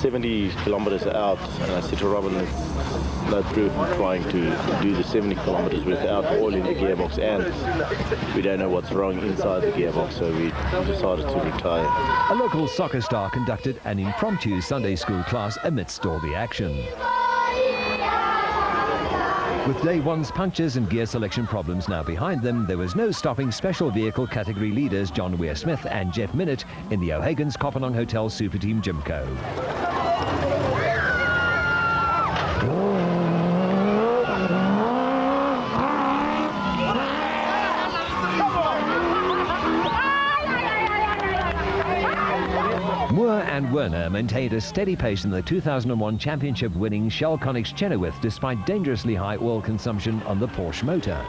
70 kilometers out, and I said to Robin, it's no proof in trying to do the 70 kilometers without oil in the gearbox, and we don't know what's wrong inside the gearbox, so we decided to retire. A local soccer star conducted an impromptu Sunday school class amidst all the action. With day one's punctures and gear selection problems now behind them, there was no stopping special vehicle category leaders John Weir-Smith and Jeff Minnett in the O'Hagan's Kopanong Hotel Super Team Jimco. Moore and Werner maintained a steady pace in the 2001 championship-winning Shell Connex Chenoweth despite dangerously high oil consumption on the Porsche motor.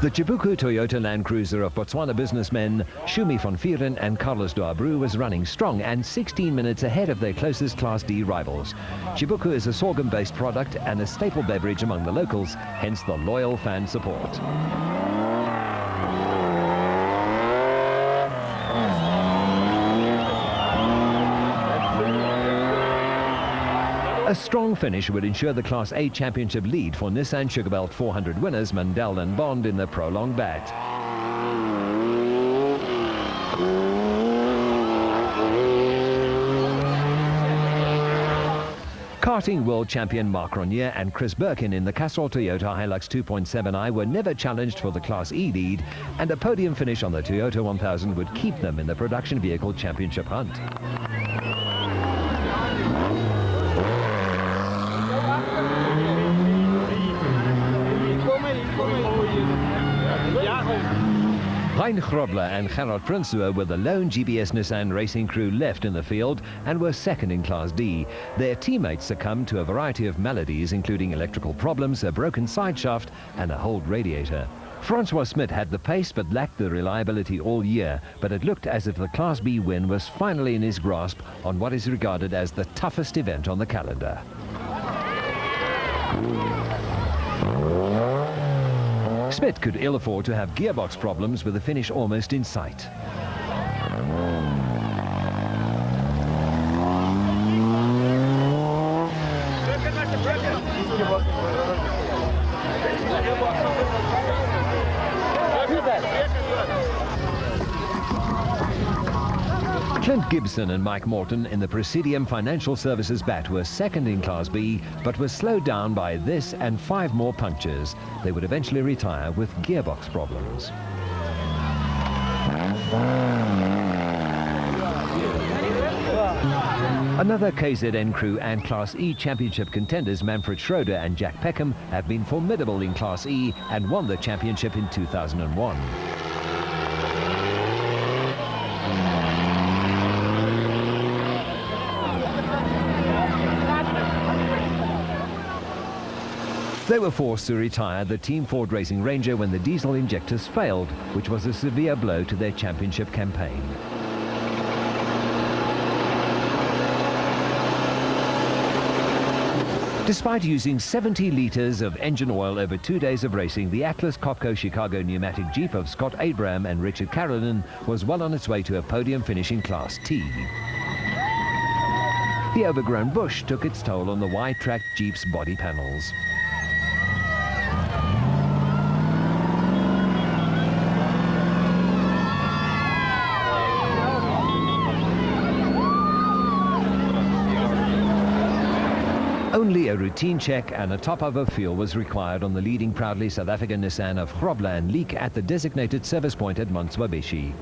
The Chibuku Toyota Land Cruiser of Botswana businessmen Shumi van Vieren and Carlos Doabru was running strong and 16 minutes ahead of their closest Class D rivals. Chibuku is a sorghum-based product and a staple beverage among the locals, hence the loyal fan support. A strong finish would ensure the Class A championship lead for Nissan Sugarbelt 400 winners Mandel and Bond in the prolonged bat. Karting world champion Mark Ronier and Chris Birkin in the Castrol Toyota Hilux 2.7i were never challenged for the Class E lead, and a podium finish on the Toyota 1000 would keep them in the production vehicle championship hunt. Hein Grobler and Gerard Prinsloo were the lone GBS Nissan racing crew left in the field and were second in Class D. Their teammates succumbed to a variety of maladies, including electrical problems, a broken side shaft and a holed radiator. Francois Smit had the pace but lacked the reliability all year, but it looked as if the Class B win was finally in his grasp on what is regarded as the toughest event on the calendar. Smit could ill afford to have gearbox problems with the finish almost in sight. Clint Gibson and Mike Morton in the Presidium Financial Services bat were second in Class B, but were slowed down by this and 5 more punctures. They would eventually retire with gearbox problems. Another KZN crew and Class E championship contenders Manfred Schroeder and Jack Peckham have been formidable in Class E and won the championship in 2001. They were forced to retire the Team Ford Racing Ranger when the diesel injectors failed, which was a severe blow to their championship campaign. Despite using 70 litres of engine oil over 2 days of racing, the Atlas Copco Chicago pneumatic Jeep of Scott Abraham and Richard Carolyn was well on its way to a podium finish in Class T. The overgrown bush took its toll on the wide-tracked Jeep's body panels. Only a routine check and a top-up of fuel was required on the leading proudly South African Nissan of Grobler and Leek at the designated service point at Manswabishi.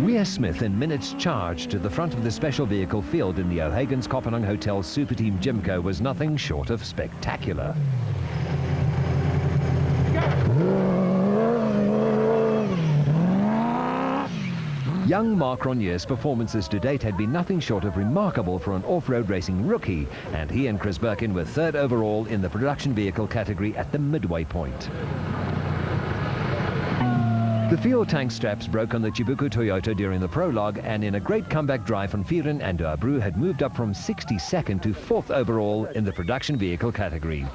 Weir-Smith in minutes charge to the front of the special vehicle field in the O'Hagan's Kopanong Hotel Super Team Jimco was nothing short of spectacular. Young Marc Ronier's performances to date had been nothing short of remarkable for an off-road racing rookie, and he and Chris Birkin were third overall in the production vehicle category at the midway point. The fuel tank straps broke on the Chibuku Toyota during the prologue, and in a great comeback drive, Van Vieren and De Abreu had moved up from 62nd to 4th overall in the production vehicle category.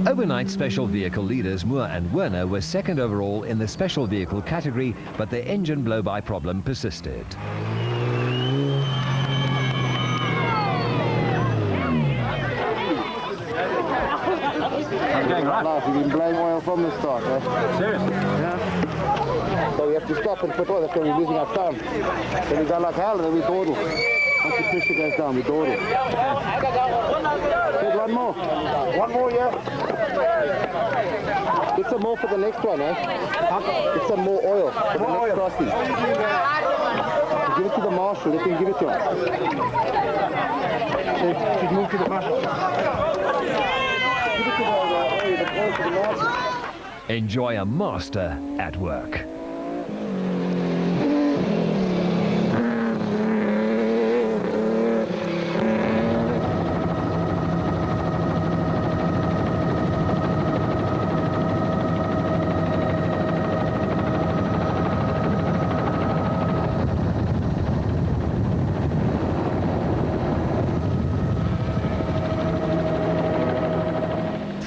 Overnight special vehicle leaders Moore and Werner were second overall in the special vehicle category, but their engine blow-by problem persisted. Lars, you've been blowing oil from the start, eh? Seriously? Yeah. So we have to stop and put oil, that's why we're losing our time. So we go like hell and then we dawdle. Once the pressure goes down, we dawdle. Good, one more. One more, yeah. Get some more for the next one, eh? Get some more oil for the next crossing. Give it to the marshal, let him give it to him. Should move to the marshal. Enjoy a master at work.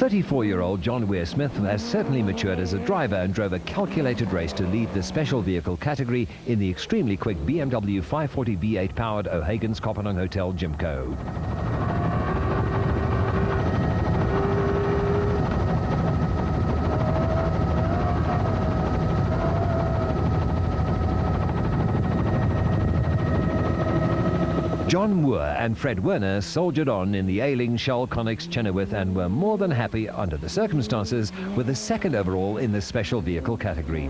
.34-year-old John Weir-Smith has certainly matured as a driver and drove a calculated race to lead the special vehicle category in the extremely quick BMW 540 V8 powered O'Hagan's Kopanong Hotel Jimco. John Moore and Fred Werner soldiered on in the Ailing, Shell, Connex, Chenoweth and were more than happy, under the circumstances, with the second overall in the special vehicle category.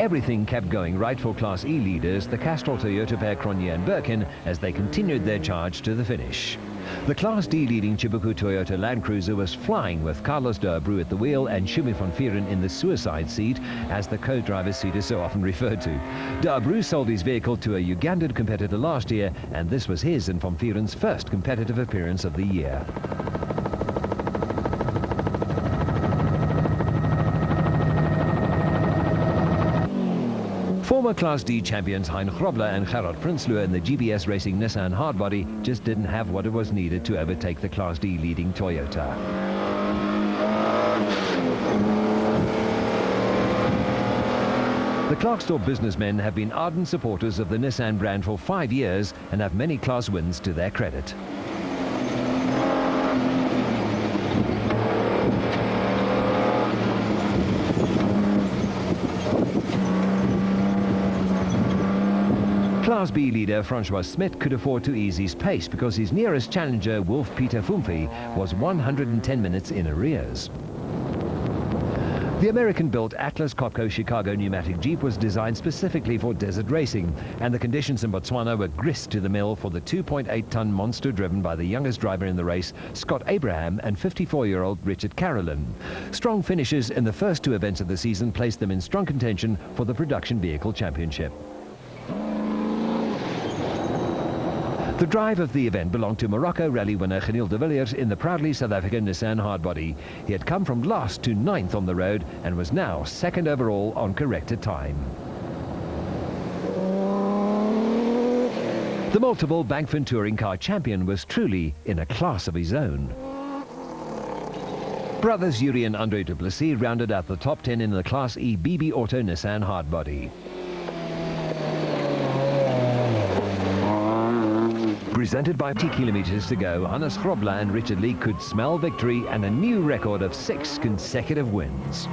Everything kept going right for Class E leaders, the Castrol Toyota pair Cronier and Birkin, as they continued their charge to the finish. The Class D leading Chibuku Toyota Land Cruiser was flying, with Carlos De Abreu at the wheel and Schumi van Vieren in the suicide seat, as the co-driver's seat is so often referred to. De Abreu sold his vehicle to a Ugandan competitor last year, and this was his and van Vieren's first competitive appearance of the year. Former Class D champions Hein Grobler and Gerard Prinsloo in the GBS Racing Nissan Hardbody just didn't have what it was needed to overtake the Class D leading Toyota. The Clarksdorp businessmen have been ardent supporters of the Nissan brand for 5 years and have many class wins to their credit. Class B leader Francois Smit could afford to ease his pace because his nearest challenger, Wolf Peter Fumfi, was 110 minutes in arrears. The American-built Atlas Copco Chicago pneumatic Jeep was designed specifically for desert racing, and the conditions in Botswana were grist to the mill for the 2.8-ton monster driven by the youngest driver in the race, Scott Abraham, and 54-year-old Richard Carolyn. Strong finishes in the first two events of the season placed them in strong contention for the Production Vehicle Championship. The drive of the event belonged to Morocco rally winner Geniel de Villiers in the proudly South African Nissan Hardbody. He had come from last to 9th on the road and was now second overall on corrected time. The multiple Bankfin Touring Car champion was truly in a class of his own. Brothers Yuri and Andre Duplessis rounded out the top 10 in the Class E BB Auto Nissan Hardbody. Presented by 20 kilometers to go, Hannes Grobler and Richard Lee could smell victory and a new record of 6 consecutive wins.